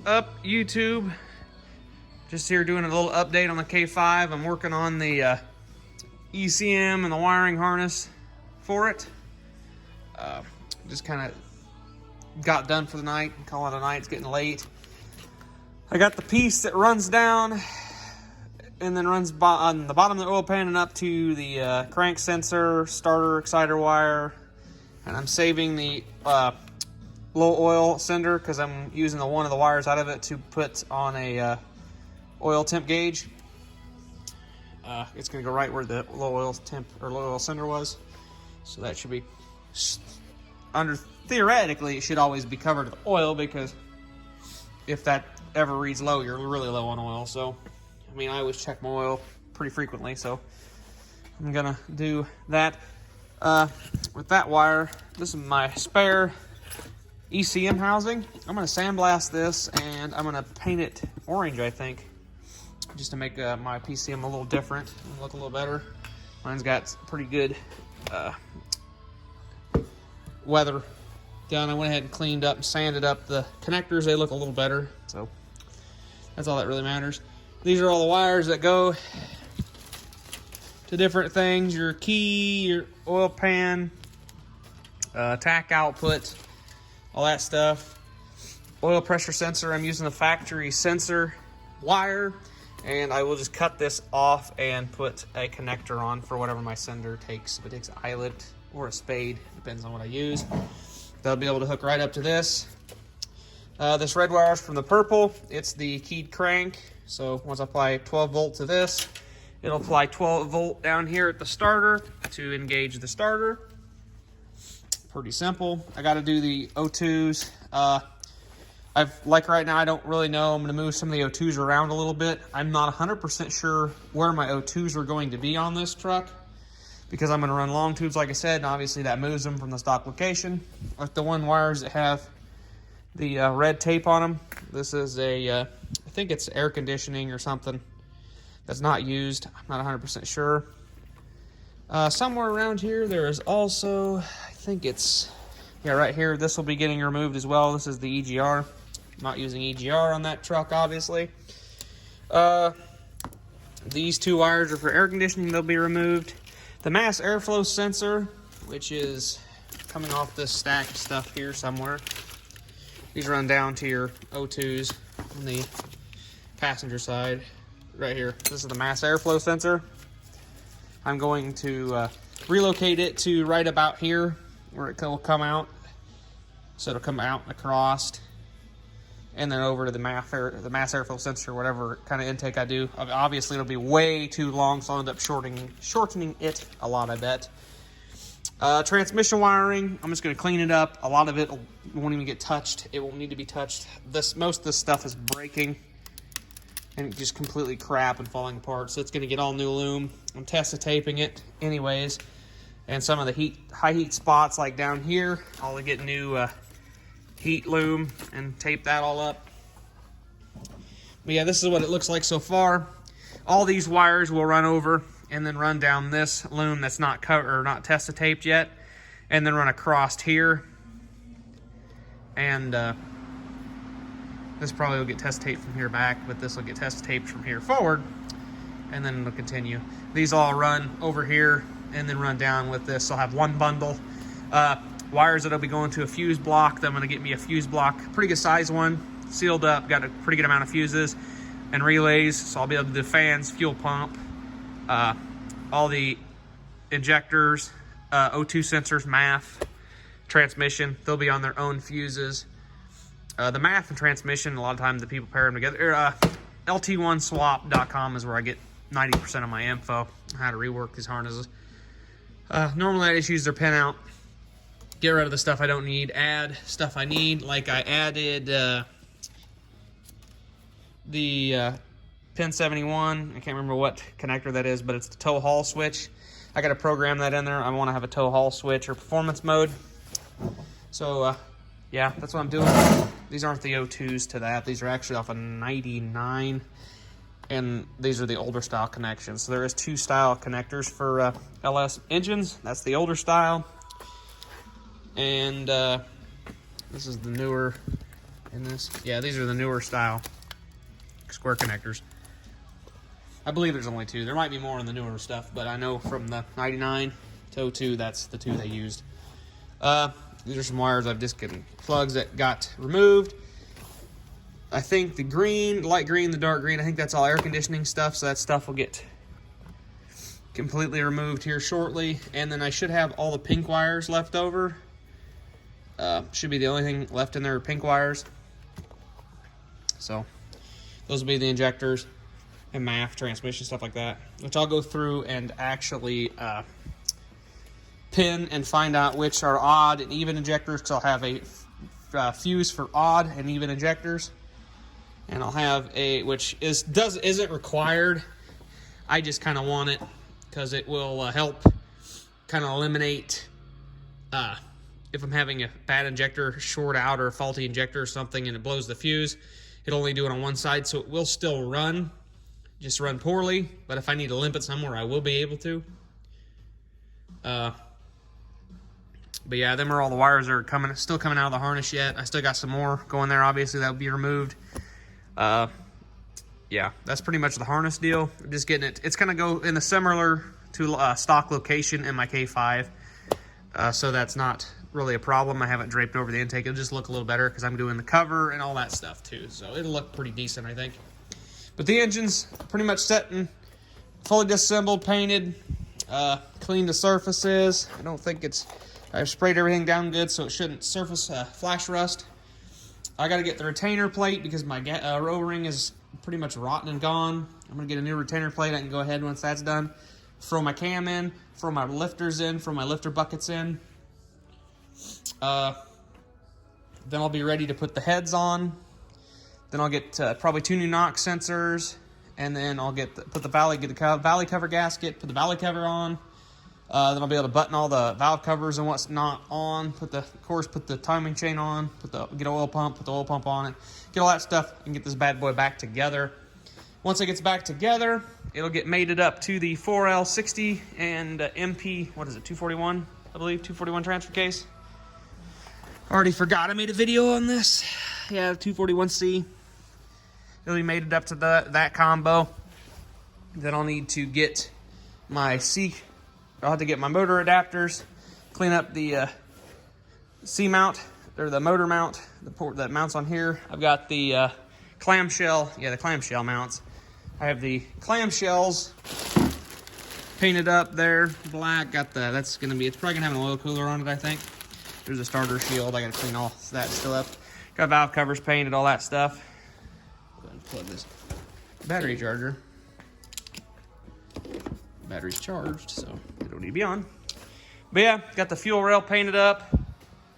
up, YouTube? Just here doing a little update on the K5. I'm working on the ECM and the wiring harness for it. Just kind of got done for the night. Call it a night. It's getting late. I got the piece that runs down and then runs on the bottom of the oil pan and up to the crank sensor, starter, exciter wire. And I'm saving the low oil sender because I'm using one of the wires out of it to put on a oil temp gauge. It's going to go right where the low oil temp or low oil sender was. So that should be theoretically, it should always be covered with oil, because if that ever reads low, you're really low on oil. So, I mean, I always check my oil pretty frequently, so I'm gonna do that. With that wire, this is my spare ECM housing. I'm gonna sandblast this and I'm gonna paint it orange, I think, just to make my PCM a little different and look a little better. Mine's got pretty good weather done. I went ahead and cleaned up and sanded up the connectors. They look a little better, so that's all that really matters. These are all the wires that go to different things: your key, your oil pan, tack output, all that stuff. Oil pressure sensor, I'm using the factory sensor wire, and I will just cut this off and put a connector on for whatever my sender takes. If it takes an eyelet or a spade, depends on what I use. They'll be able to hook right up to this. This red wire is from the purple. It's the keyed crank. So once I apply 12 volt to this, it'll apply 12 volt down here at the starter to engage the starter. Pretty simple. I got to do the O2s. Like right now, I don't really know. I'm going to move some of the O2s around a little bit. I'm not 100% sure where my O2s are going to be on this truck, because I'm going to run long tubes, like I said, and obviously that moves them from the stock location. Like the wires that have the red tape on them, this is I think it's air conditioning or something that's not used. I'm not 100% sure. Somewhere around here, there is also, I think it's, yeah, right here, this will be getting removed as well. This is the EGR. I'm not using EGR on that truck, obviously. These two wires are for air conditioning. They'll be removed. The mass airflow sensor, which is coming off this stack of stuff here somewhere. These run down to your O2s on the passenger side right here. This is the mass airflow sensor. I'm going to relocate it to right about here where it will come out. So it'll come out across and then over to the mass airflow sensor, whatever kind of intake I do. Obviously, it'll be way too long, so I'll end up shortening it a lot, I bet. Transmission wiring, I'm just going to clean it up. A lot of it won't even get touched. It won't need to be touched. Most of this stuff is breaking and just completely crap and falling apart, so it's going to get all new loom. I'm test taping it anyways. And some of the high heat spots, like down here, I'll get new heat loom and tape that all up. But yeah, this is what it looks like so far. All these wires will run over and then run down this loom that's not covered or not test taped yet, and then run across here. And this probably will get test taped from here back, but this will get test taped from here forward, and then it'll continue. These all run over here and then run down with this. I'll have one bundle. Wires that'll be going to a fuse block. Then I'm going to get me a fuse block, pretty good size one, sealed up, got a pretty good amount of fuses and relays, so I'll be able to do fans, fuel pump, all the injectors, O2 sensors, MAF, transmission. They'll be on their own fuses. The MAF and transmission, a lot of times the people pair them together. LT1swap.com is where I get 90% of my info on how to rework these harnesses. Normally I just use their pinout, get rid of the stuff I don't need, add stuff I need. Like I added the pin 71. I can't remember what connector that is, but it's the tow haul switch. I got to program that in there. I want to have a tow haul switch or performance mode. So yeah, that's what I'm doing. These aren't the O2s to that. These are actually off a 99. And these are the older style connections. So there is two style connectors for LS engines. That's the older style. And this is the newer in this. Yeah, these are the newer style square connectors. I believe there's only 2. There might be more in the newer stuff, but I know from the 99 to 02, that's the 2 they used. These are some wires I've disconnected, plugs that got removed. I think the green, the light green, the dark green, I think that's all air conditioning stuff, so that stuff will get completely removed here shortly. And then I should have all the pink wires left over. Should be the only thing left in there, pink wires. So those will be the injectors and MAF, transmission, stuff like that, which I'll go through and actually pin and find out which are odd and even injectors, because I'll have a fuse for odd and even injectors, and I'll have a which isn't required. I just kind of want it because it will help kind of eliminate if I'm having a bad injector short out or a faulty injector or something and it blows the fuse. It'll only do it on one side, so it will still run, just run poorly. But if I need to limp it somewhere, I will be able to. But yeah, them are all the wires that are still coming out of the harness yet. I still got some more going there, obviously, that will be removed. Yeah, that's pretty much the harness deal. I'm just getting it. It's going to go in a similar to stock location in my K5. So that's not really a problem. I have it draped over the intake. It'll just look a little better because I'm doing the cover and all that stuff too. So it'll look pretty decent, I think. But the engine's pretty much set and fully disassembled, painted, cleaned the surfaces. I don't think I've sprayed everything down good, so it shouldn't surface flash rust. I got to get the retainer plate because my row ring is pretty much rotten and gone. I'm going to get a new retainer plate. I can go ahead once that's done. Throw my cam in, throw my lifters in, throw my lifter buckets in. Then I'll be ready to put the heads on. Then I'll get probably 2 new knock sensors, and then I'll get the valley cover gasket, put the valley cover on. Then I'll be able to button all the valve covers and what's not on. Put the timing chain on. Get an oil pump. Put the oil pump on it. Get all that stuff and get this bad boy back together. Once it gets back together, it'll get mated up to the 4L60 and MP. What is it? 241, I believe. 241 transfer case. Already forgot I made a video on this. Yeah, 241C. It'll be mated up to that combo. Then I'll need to get my I'll have to get my motor adapters, clean up the C-mount, or the motor mount, the port that mounts on here. I've got the clamshell, the clamshell mounts. I have the clamshells painted up there, black. It's probably gonna have an oil cooler on it, I think. There's a starter shield. I gotta clean all that still up. Got valve covers painted, all that stuff. Go ahead and plug this battery charger. Battery's charged, so it don't need to be on. But yeah, got the fuel rail painted up,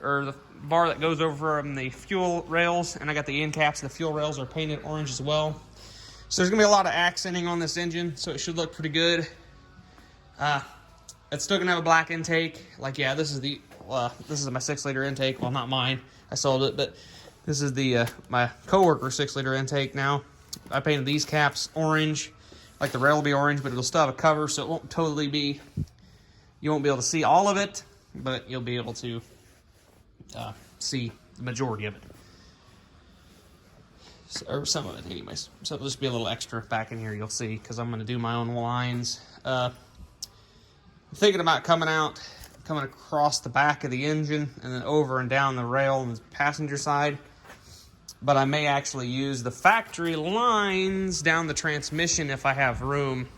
or the bar that goes over from the fuel rails, and I got the end caps of the fuel rails are painted orange as well. So there's gonna be a lot of accenting on this engine, so it should look pretty good. It's still gonna have a black intake. Like, yeah, this is my 6-liter intake. Well, not mine. I sold it, but this is my coworker 6-liter intake now. I painted these caps orange. Like, the rail will be orange, but it'll still have a cover, so it won't totally be, you won't be able to see all of it, but you'll be able to see the majority of it. So, or some of it anyways. So it'll just be a little extra back in here, you'll see, because I'm going to do my own lines. I'm thinking about coming across the back of the engine and then over and down the rail on the passenger side. But I may actually use the factory lines down the transmission if I have room.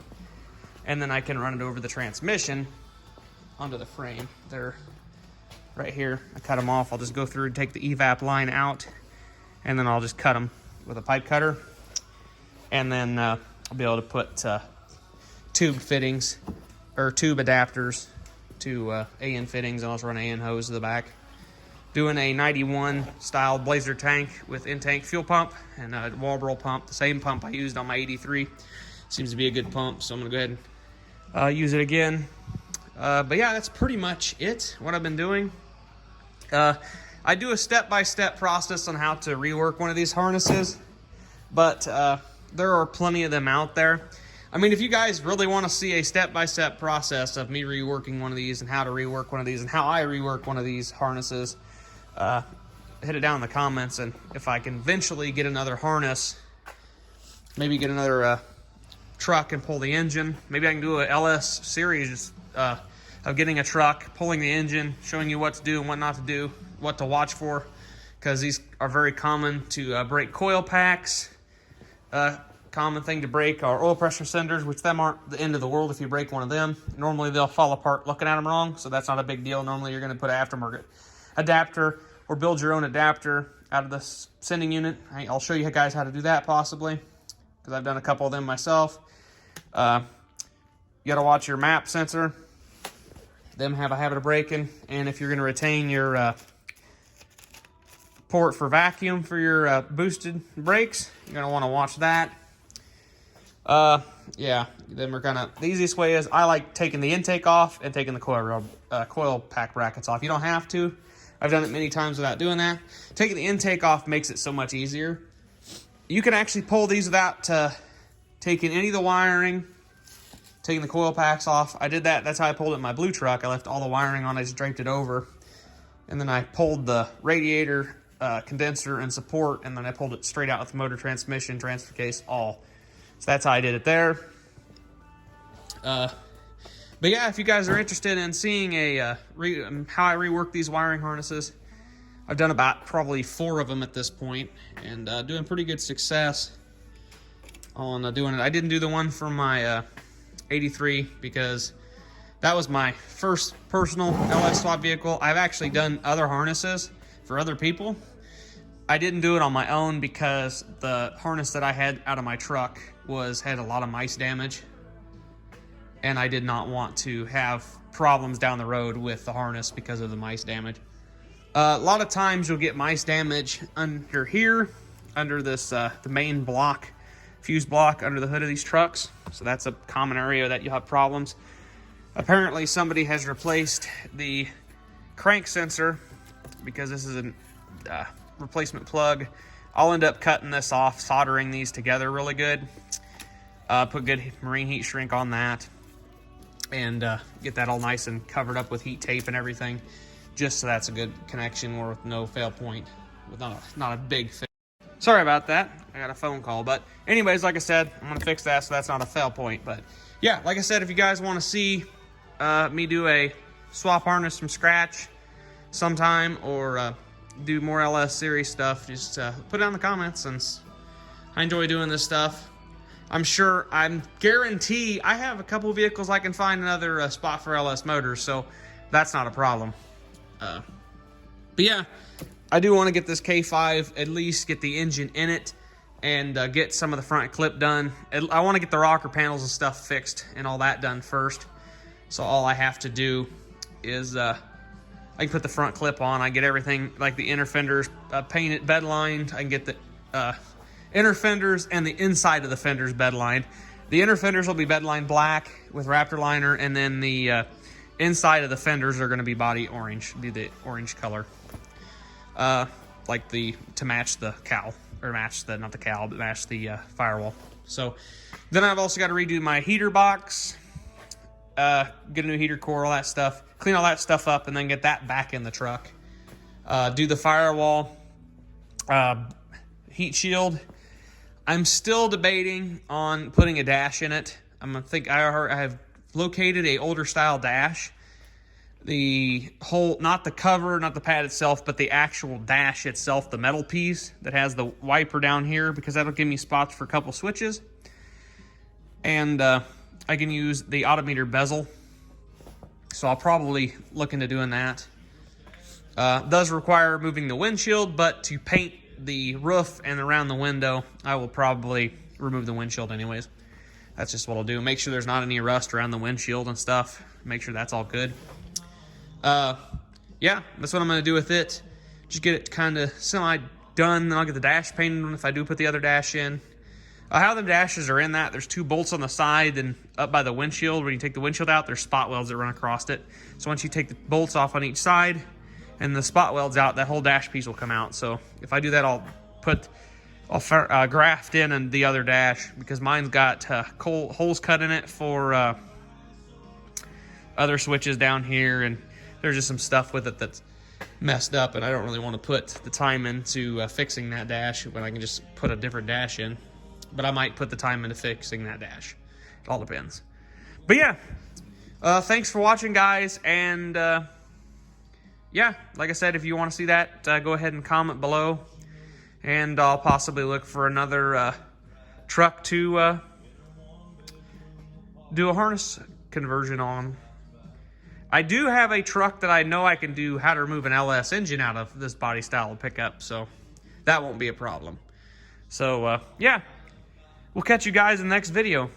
And then I can run it over the transmission onto the frame. They're right here. I cut them off. I'll just go through and take the evap line out. And then I'll just cut them with a pipe cutter. And then I'll be able to put tube fittings or tube adapters to AN fittings. I'll also run an AN hose to the back. Doing a 91 style Blazer tank with in-tank fuel pump and a Walbro pump, the same pump I used on my 83. Seems to be a good pump, so I'm gonna go ahead and use it again. But yeah, that's pretty much it, what I've been doing. I do a step-by-step process on how to rework one of these harnesses, but there are plenty of them out there. I mean, if you guys really want to see a step-by-step process of me reworking one of these and how to rework one of these and how I rework one of these harnesses, hit it down in the comments, and if I can eventually get another harness, maybe get another truck and pull the engine. Maybe I can do a LS series of getting a truck, pulling the engine, showing you what to do and what not to do, what to watch for, because these are very common to break coil packs. Common thing to break are oil pressure senders, which them aren't the end of the world if you break one of them. Normally they'll fall apart looking at them wrong, so that's not a big deal. Normally you're going to put an aftermarket adapter or build your own adapter out of the sending unit. I'll show you guys how to do that possibly, because I've done a couple of them myself. You got to watch your map sensor. Them have a habit of breaking, and if you're going to retain your port for vacuum for your boosted brakes, you're going to want to watch that. Yeah, then we're gonna, the easiest way is I like taking the intake off and taking the coil pack brackets off. You don't have to. I've done it many times without doing that. Taking the intake off makes it so much easier. You can actually pull these without taking any of the wiring, taking the coil packs off. I did that. That's how I pulled it in my blue truck. I left all the wiring on. I just draped it over. And then I pulled the radiator, condenser, and support, and then I pulled it straight out with the motor, transmission, transfer case, all. So that's how I did it there. But yeah, if you guys are interested in seeing how I rework these wiring harnesses, I've done about probably 4 of them at this point, and doing pretty good success on doing it. I didn't do the one for my 83 because that was my first personal LS swap vehicle. I've actually done other harnesses for other people. I didn't do it on my own because the harness that I had out of my truck had a lot of mice damage, and I did not want to have problems down the road with the harness because of the mice damage. A lot of times you'll get mice damage under here, under this the main block, fuse block under the hood of these trucks. So that's a common area that you'll have problems. Apparently somebody has replaced the crank sensor because this is a replacement plug. I'll end up cutting this off, soldering these together really good. Put good marine heat shrink on that, and get that all nice and covered up with heat tape and everything, just so that's a good connection or with no fail point, with not a big fail. Sorry about that. I got a phone call, but anyways, like I said, I'm gonna fix that so that's not a fail point. But yeah, like I said, if you guys want to see me do a swap harness from scratch sometime, or do more LS series stuff, just put it down in the comments, since I enjoy doing this stuff. I'm guarantee I have a couple vehicles I can find another spot for LS motors, so that's not a problem. But yeah, I do want to get this K5, at least get the engine in it, and get some of the front clip done. I want to get the rocker panels and stuff fixed and all that done first. So all I have to do is I can put the front clip on. I get everything, like the inner fenders painted, bed lined. I can get the inner fenders and the inside of the fenders bed lined. The inner fenders will be bed lined black with Raptor liner, and then the inside of the fenders are going to be body orange, be the orange color, like to match the cowl, or match the, not the cowl, but match the firewall. So then I've also got to redo my heater box, get a new heater core, all that stuff, clean all that stuff up, and then get that back in the truck. Do the firewall, heat shield. I'm still debating on putting a dash in it. I have located a older style dash. The whole, not the cover, not the pad itself, but the actual dash itself, the metal piece that has the wiper down here, because that'll give me spots for a couple switches. And I can use the odometer bezel. So I'll probably look into doing that. Does require removing the windshield, but to paint the roof and around the window, I will probably remove the windshield anyways. That's just what I'll do. Make sure there's not any rust around the windshield and stuff. Make sure that's all good. Yeah, that's what I'm going to do with it. Just get it kind of semi-done. Then I'll get the dash painted if I do put the other dash in. How the dashes are in that, there's 2 bolts on the side and up by the windshield. When you take the windshield out, there's spot welds that run across it. So once you take the bolts off on each side and the spot welds out, that whole dash piece will come out. So if I do that, I'll graft in the other dash, because mine's got holes cut in it for other switches down here, and there's just some stuff with it that's messed up, and I don't really want to put the time into fixing that dash when I can just put a different dash in. But I might put the time into fixing that dash. It all depends. But yeah, thanks for watching, guys, and yeah, like I said, if you want to see that, go ahead and comment below, and I'll possibly look for another truck to do a harness conversion on. I do have a truck that I know I can do how to remove an LS engine out of this body style of pickup, so that won't be a problem. So, yeah, we'll catch you guys in the next video.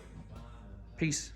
Peace.